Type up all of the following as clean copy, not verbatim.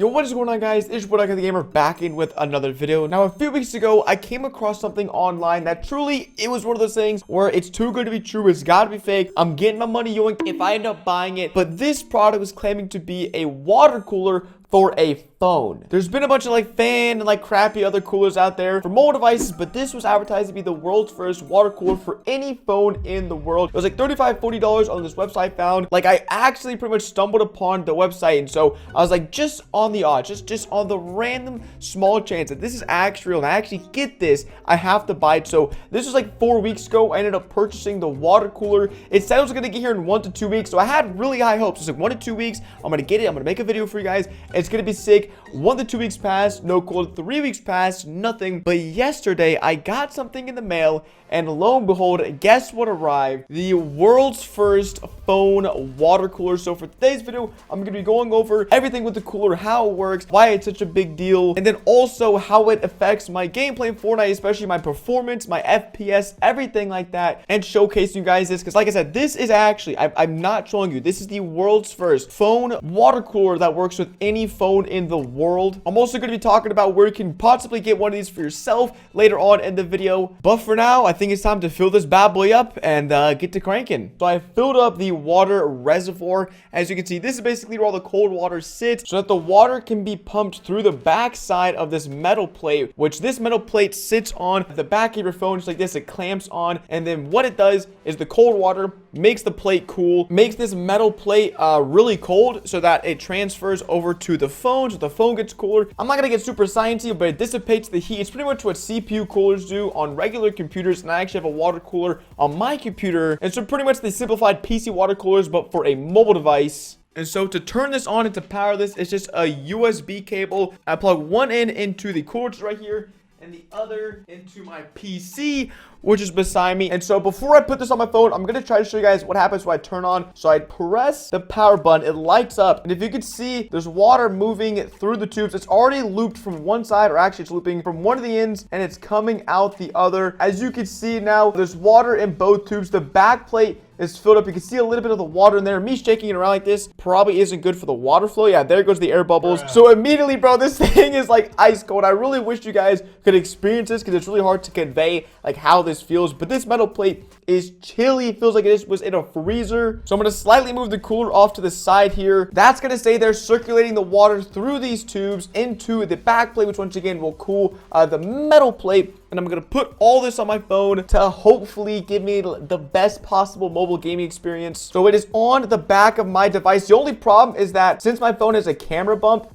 Yo, what is going on, guys? It's your boy DuckyTheGamer back in with another video. Now, a few weeks ago, I came across something online that truly, it was one of those things where it's too good to be true. It's gotta be fake. I'm getting my money yoinked if I end up buying it. But this product was claiming to be a water cooler for a phone. There's been a bunch of fan and crappy other coolers out there for mobile devices, but this was advertised to be the world's first water cooler for any phone in the world. It was like $35-$40 on this website I found. I actually pretty much stumbled upon the website, and so I was just on the odds, just on the random small chance that this is actually real and I actually get this, I have to buy it. So this was 4 weeks ago. I ended up purchasing the water cooler. It said it was gonna get here in 1 to 2 weeks, so I had really high hopes. It's 1 to 2 weeks. I'm gonna get it. I'm gonna make a video for you guys. It's gonna be sick. 1 to 2 weeks passed, no cooler. 3 weeks passed, nothing. But yesterday, I got something in the mail, and lo and behold, guess what arrived? The world's first phone water cooler. So for today's video, I'm gonna be going over everything with the cooler, how it works, why it's such a big deal, and then also how it affects my gameplay in Fortnite, especially my performance, my FPS, everything like that, and showcasing you guys this. Because like I said, this is actually, I'm not showing you, this is the world's first phone water cooler that works with any phone in the world. I'm also going to be talking about where you can possibly get one of these for yourself later on in the video. But for now, I think it's time to fill this bad boy up and get to cranking. So I filled up the water reservoir. As you can see, this is basically where all the cold water sits so that the water can be pumped through the back side of this metal plate, which this metal plate sits on the back of your phone just like this. It clamps on, and then what it does is the cold water makes the plate cool, makes this metal plate really cold so that it transfers over to the phone, so the phone gets cooler. I'm not gonna get super sciencey, but it dissipates the heat. It's pretty much what CPU coolers do on regular computers, and I actually have a water cooler on my computer, and so pretty much they simplified PC water coolers but for a mobile device. And so to turn this on and to power this, it's just a USB cable. I plug one end into the cooler right here and the other into my PC, which is beside me. And so before I put this on my phone, I'm gonna try to show you guys what happens when I turn on. So I press the power button, it lights up, and if you can see, there's water moving through the tubes. It's already looped from one side, or actually it's looping from one of the ends and it's coming out the other. As you can see now, there's water in both tubes. The back plate is filled up. You can see a little bit of the water in there. Me shaking it around like this probably isn't good for the water flow. Yeah, there goes the air bubbles. So immediately, bro, this thing is ice cold. I really wish you guys could experience this because it's really hard to convey how this feels. But this metal plate is chilly. It feels like it was in a freezer. So I'm gonna slightly move the cooler off to the side here. That's gonna stay there, circulating the water through these tubes into the back plate, which once again will cool the metal plate. And I'm gonna put all this on my phone to hopefully give me the best possible mobile gaming experience. So it is on the back of my device. The only problem is that since my phone has a camera bump,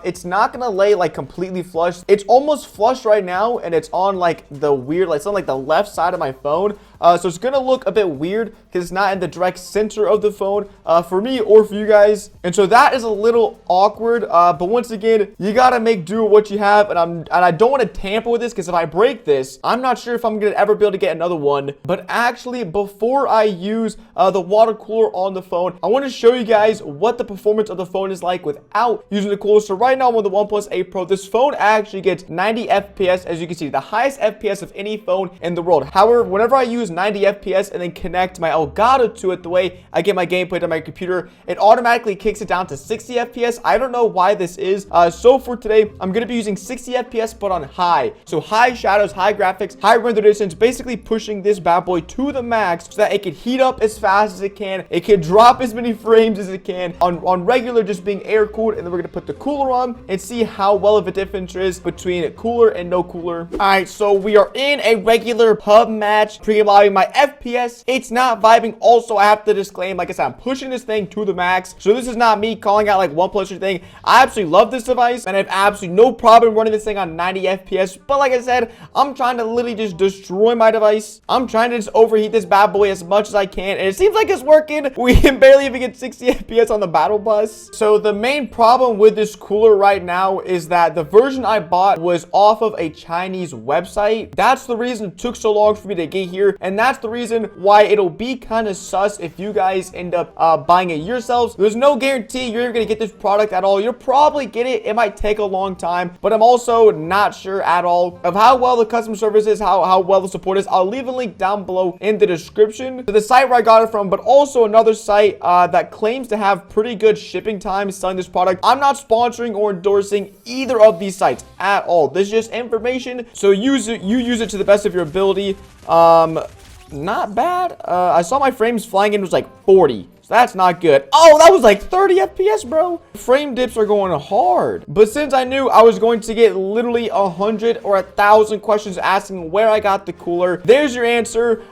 it's not gonna lay completely flush. It's almost flush right now, and it's on the weird, it's on the left side of my phone. So it's gonna look a bit weird because it's not in the direct center of the phone for me or for you guys. And so that is a little awkward. But once again, you gotta make do with what you have. And I don't want to tamper with this because if I break this, I'm not sure if I'm gonna ever be able to get another one. But actually, before I use the water cooler on the phone, I want to show you guys what the performance of the phone is like without using the cooler. So right now I'm on the OnePlus 8 Pro. This phone actually gets 90 FPS, as you can see, the highest FPS of any phone in the world. However, whenever I use 90 FPS and then connect my Elgato to it, the way I get my gameplay to my computer, it automatically kicks it down to 60 FPS. I don't know why this is. So for today, I'm going to be using 60 FPS but on high. So high shadows, high graphics, high render distance, basically pushing this bad boy to the max so that it can heat up as fast as it can. It can drop as many frames as it can on regular, just being air cooled. And then we're going to put the cooler on and see how well of a difference there is between cooler and no cooler. All right, so we are in a regular pub match. Pre-game lobby. My FPS, it's not vibing. Also, I have to disclaim, like I said, I'm pushing this thing to the max. So this is not me calling out OnePlus or thing. I absolutely love this device and I have absolutely no problem running this thing on 90 FPS. But like I said, I'm trying to literally just destroy my device. I'm trying to just overheat this bad boy as much as I can. And it seems like it's working. We can barely even get 60 FPS on the battle bus. So the main problem with this cooler right now is that the version I bought was off of a Chinese website. That's the reason it took so long for me to get here. and that's the reason why it'll be kind of sus if you guys end up buying it yourselves. There's no guarantee you're gonna get this product at all. You'll probably get it. It might take a long time, but I'm also not sure at all of how well the customer service is, how well the support is. I'll leave a link down below in the description to the site where I got it from, but also another site that claims to have pretty good shipping times selling this product. I'm not sponsoring or endorsing either of these sites at all. This is just information, so you use it to the best of your ability. Not bad. I saw my frames flying in was like 40. So that's not good. Oh, that was like 30 FPS, bro. Frame dips are going hard. But since I knew I was going to get literally 100 or 1,000 questions asking where I got the cooler, there's your answer.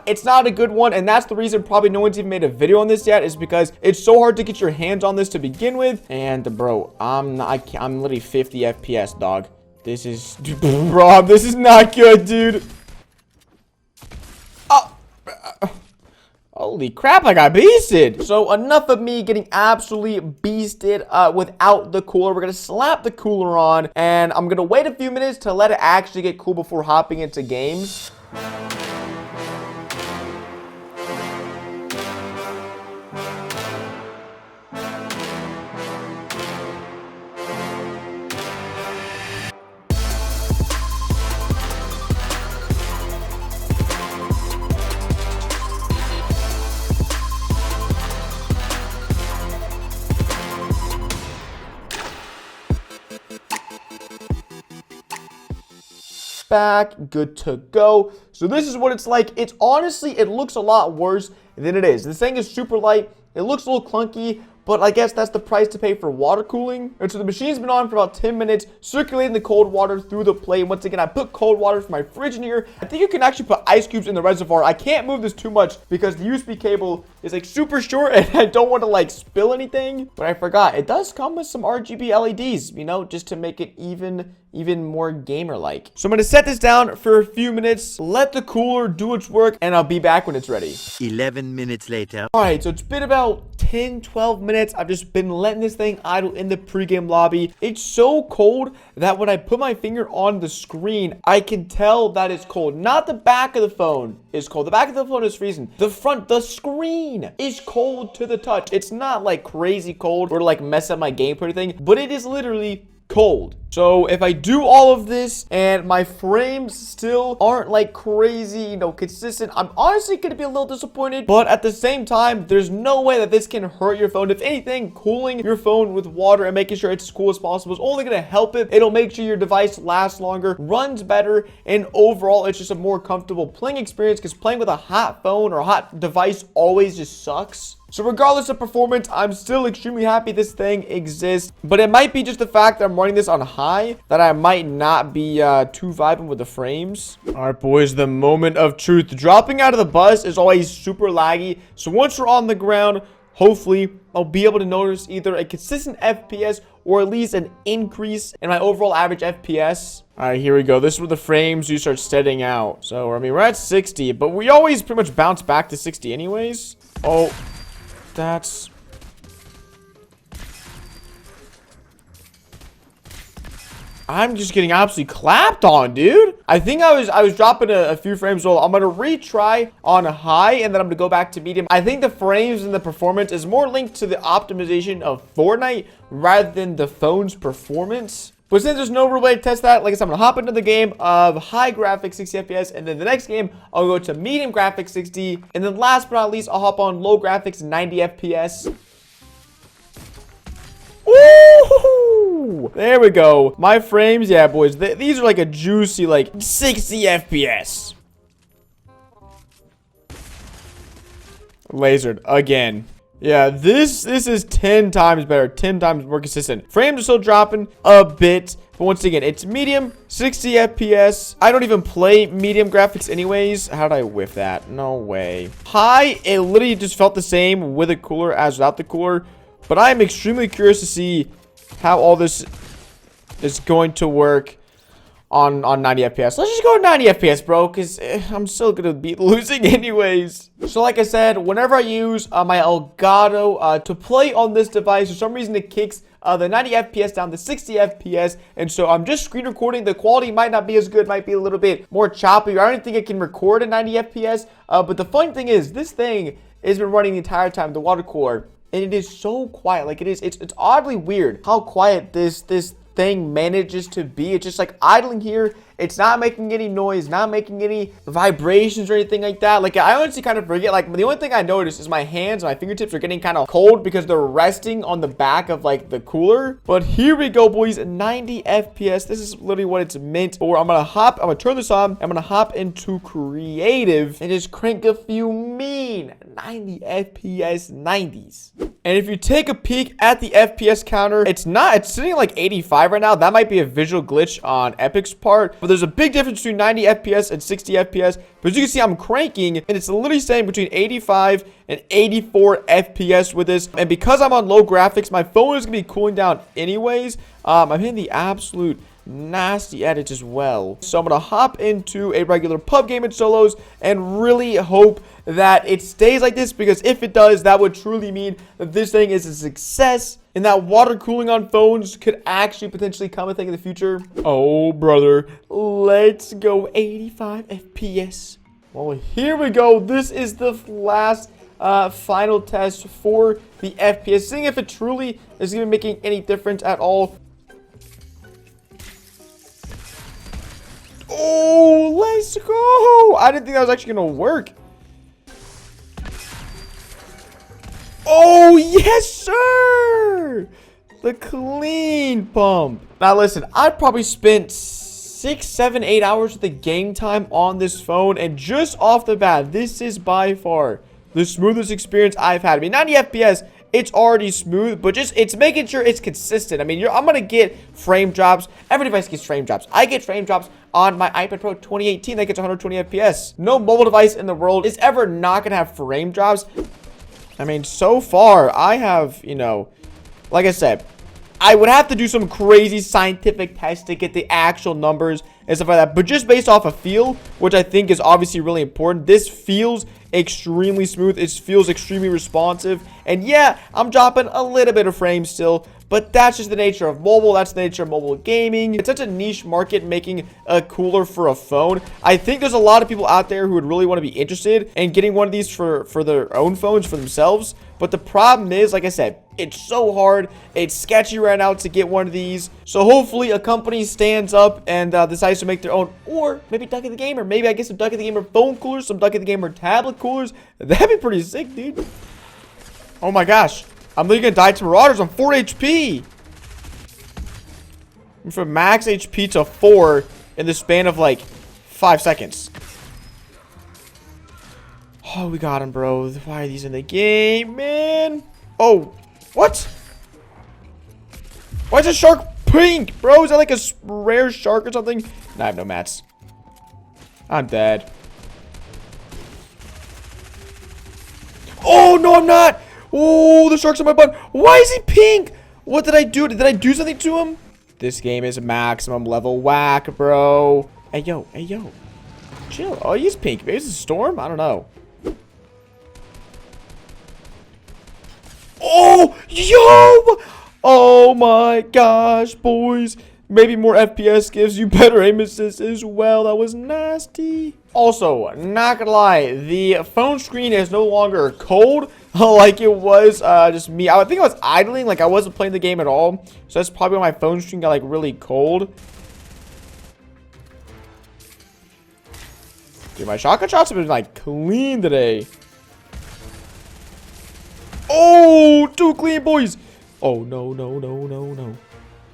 It's not a good one, and that's the reason probably no one's even made a video on this yet, is because it's so hard to get your hands on this to begin with. And bro, I'm literally 50 FPS, dog. This is, bro, this is not good, dude. Holy crap, I got beasted. So enough of me getting absolutely beasted without the cooler. We're gonna slap the cooler on, and I'm gonna wait a few minutes to let it actually get cool before hopping into games. Back, good to go. So this is what it's like. It's honestly, it looks a lot worse than it is. This thing is super light. It looks a little clunky, but I guess that's the price to pay for water cooling. And so the machine's been on for about 10 minutes, circulating the cold water through the plate. Once again, I put cold water from my fridge in here. I think you can actually put ice cubes in the reservoir. I can't move this too much because the USB cable is like super short and I don't want to like spill anything. But I forgot, it does come with some RGB LEDs, you know, just to make it even more gamer-like. So I'm gonna set this down for a few minutes, let the cooler do its work, and I'll be back when it's ready. 11 minutes later. All right, so it's been about 10-12 minutes. I've just been letting this thing idle in the pregame lobby. It's so cold that when I put my finger on the screen, I can tell that it's cold. Not the back of the phone is cold. The back of the phone is freezing. The front, the screen is cold to the touch. It's not like crazy cold or to like mess up my gameplay or anything, but it is literally cold. So if I do all of this and my frames still aren't like crazy, you know, consistent, I'm honestly gonna be a little disappointed. But at the same time, there's no way that this can hurt your phone. If anything, cooling your phone with water and making sure it's as cool as possible is only gonna help it. It'll make sure your device lasts longer, runs better, and overall it's just a more comfortable playing experience, because playing with a hot phone or a hot device always just sucks. So regardless of performance, I'm still extremely happy this thing exists, but it might be just the fact that I'm running this on high that I might not be too vibing with the frames. All right, boys, the moment of truth. Dropping out of the bus is always super laggy, so once we're on the ground, hopefully I'll be able to notice either a consistent FPS or at least an increase in my overall average FPS. All right, here we go. This is where the frames do start steadying out. So, I mean, we're at 60, but we always pretty much bounce back to 60 anyways. Oh, that's... I'm just getting absolutely clapped on, dude. I think I was dropping a few frames. So I'm gonna retry on high, and then I'm gonna go back to medium. I think the frames and the performance is more linked to the optimization of Fortnite rather than the phone's performance. But since there's no real way to test that, like I said, I'm gonna hop into the game of high graphics 60 FPS, and then the next game I'll go to medium graphics 60, and then last but not least I'll hop on low graphics 90 FPS. Ooh, there we go. My frames, yeah, boys. These are like a juicy, like 60 FPS. Lasered again. Yeah, this is 10 times better, 10 times more consistent. Frames are still dropping a bit, but once again, it's medium, 60 FPS. I don't even play medium graphics anyways. How did I whiff that? No way. High, it literally just felt the same with a cooler as without the cooler. But I am extremely curious to see how all this is going to work on 90 FPS. Let's just go to 90 FPS, bro, because I'm still gonna be losing anyways. So like I said, whenever I use my Elgato to play on this device, for some reason it kicks the 90 FPS down to 60 FPS, and so I'm just screen recording. The quality might not be as good, might be a little bit more choppy. I don't think it can record at 90 FPS, but the fun thing is, this thing has been running the entire time, the water cooler, and it is so quiet. Like, it's oddly weird how quiet this thing manages to be. It's just like idling here. It's not making any noise, not making any vibrations or anything like that. Like, I honestly kind of forget. Like, the only thing I noticed is my hands, my fingertips are getting kind of cold because they're resting on the back of like the cooler. But here we go, boys. 90 FPS. This is literally what it's meant for. I'm gonna turn this on. I'm gonna hop into creative and just crank a few mean 90 FPS 90s. And if you take a peek at the FPS counter, it's sitting at like 85 right now. That might be a visual glitch on Epic's part, but there's a big difference between 90 FPS and 60 FPS. But as you can see, I'm cranking, and it's literally saying between 85 and 84 FPS with this. And because I'm on low graphics, my phone is gonna be cooling down anyways. I'm hitting the absolute nasty edits as well. So I'm gonna hop into a regular pub game in solos and really hope that it stays like this, because if it does, that would truly mean that this thing is a success and that water cooling on phones could actually potentially come a thing in the future. Oh brother, let's go 85 FPS. Well, here we go. This is the last final test for the FPS, seeing if it truly is gonna be making any difference at all. Oh, let's go. I didn't think that was actually gonna work. Oh, yes, sir. The clean pump. Now, listen, I probably spent 6, 7, 8 hours of the game time on this phone. And just off the bat, this is by far the smoothest experience I've had. I mean, 90 FPS, it's already smooth, but it's making sure it's consistent. I mean, I'm going to get frame drops. Every device gets frame drops. I get frame drops on my iPad Pro 2018 that gets 120 FPS. No mobile device in the world is ever not going to have frame drops. I mean, so far, I have, you know, like I said, I would have to do some crazy scientific tests to get the actual numbers and stuff like that. But just based off a feel, which I think is obviously really important, this feels extremely smooth. It feels extremely responsive. And yeah, I'm dropping a little bit of frames still, but that's just the nature of mobile. That's the nature of mobile gaming. It's such a niche market making a cooler for a phone. I think there's a lot of people out there who would really want to be interested in getting one of these for their own phones, for themselves. But the problem is, like I said, it's so hard. It's sketchy right now to get one of these. So hopefully a company stands up and decides to make their own. Or maybe DuckyTheGamer. Maybe I get some DuckyTheGamer phone coolers, some DuckyTheGamer tablet coolers. That'd be pretty sick, dude. Oh my gosh. I'm literally gonna die to Marauders on 4 HP. From max HP to 4 in the span of like 5 seconds. Oh, we got him, bro. Why are these in the game, man? Oh, what? Why is this shark pink, bro? Is that like a rare shark or something? Nah, I have no mats. I'm dead. Oh, no, I'm not. Oh, the shark's on my butt. Why is he pink? What did I do? Did I do something to him? This game is maximum level whack, bro. Hey, yo. Hey, yo. Chill. Oh, he's pink. Maybe it's a storm? I don't know. Oh, yo. Oh, my gosh, boys. Maybe more FPS gives you better aim assist as well. That was nasty. Also, not gonna lie, the phone screen is no longer cold like it was just me. I think I was idling, like I wasn't playing the game at all. So that's probably why my phone screen got like really cold. Dude, my shotgun shots have been like clean today. Oh, too clean, boys. Oh, no, no, no, no, no.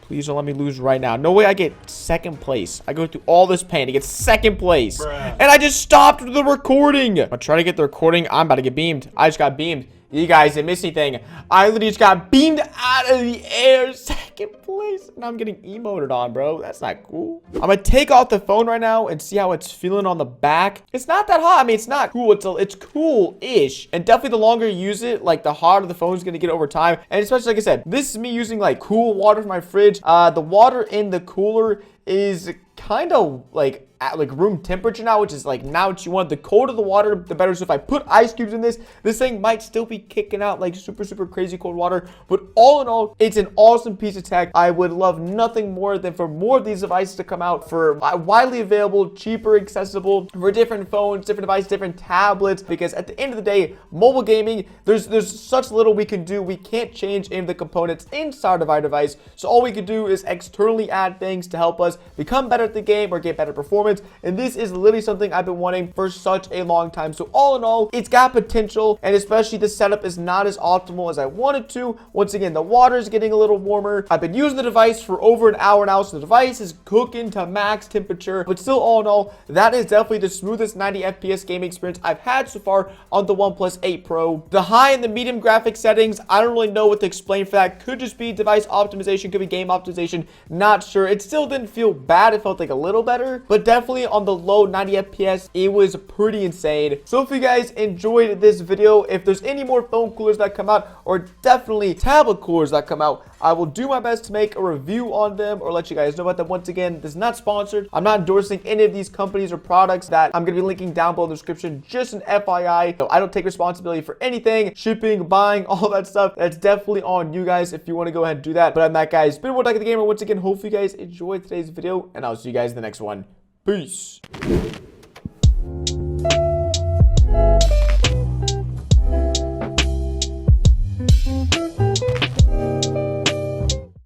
Please don't let me lose right now. No way I get second place. I go through all this pain to get second place. Bruh. And I just stopped the recording. I'm trying to get the recording. I'm about to get beamed. I just got beamed. You guys didn't miss anything. I literally just got beamed out of the air. Second place. And I'm getting emoted on, bro. That's not cool. I'm going to take off the phone right now and see how it's feeling on the back. It's not that hot. I mean, it's not cool. It's cool-ish. And definitely the longer you use it, like the hotter the phone's going to get over time. And especially, like I said, this is me using like cool water from my fridge. The water in the cooler is kind of like at like room temperature now, which is like now what you want. The colder the water, the better. So if I put ice cubes in this thing might still be kicking out like super crazy cold water. But all in all, it's an awesome piece of tech. I would love nothing more than for more of these devices to come out, for widely available, cheaper, accessible, for different phones, different devices, different tablets. Because at the end of the day, mobile gaming, there's such little we can do. We can't change any of the components inside of our device. So all we can do is externally add things to help us become better at the game or get better performance. And this is literally something I've been wanting for such a long time. So all in all, it's got potential, and especially the setup is not as optimal as I wanted to. Once again, the water is getting a little warmer. I've been using the device for over an hour now, so the device is cooking to max temperature. But still, all in all, that is definitely the smoothest 90 FPS gaming experience I've had so far on the OnePlus 8 Pro. The high and the medium graphic settings, I don't really know what to explain for that. Could just be device optimization, could be game optimization, not sure. It still didn't feel bad. It felt like a little better, but definitely on the low 90 FPS, it was pretty insane. So if you guys enjoyed this video, if there's any more phone coolers that come out, or definitely tablet coolers that come out, I will do my best to make a review on them or let you guys know about them. Once again, this is not sponsored. I'm not endorsing any of these companies or products that I'm going to be linking down below in the description. Just an FYI. So I don't take responsibility for anything, shipping, buying, all that stuff. That's definitely on you guys if you want to go ahead and do that. But I'm that guy. It's been DuckyTheGamer. Once again, hopefully you guys enjoyed today's video, and I'll see you guys in the next one. Peace.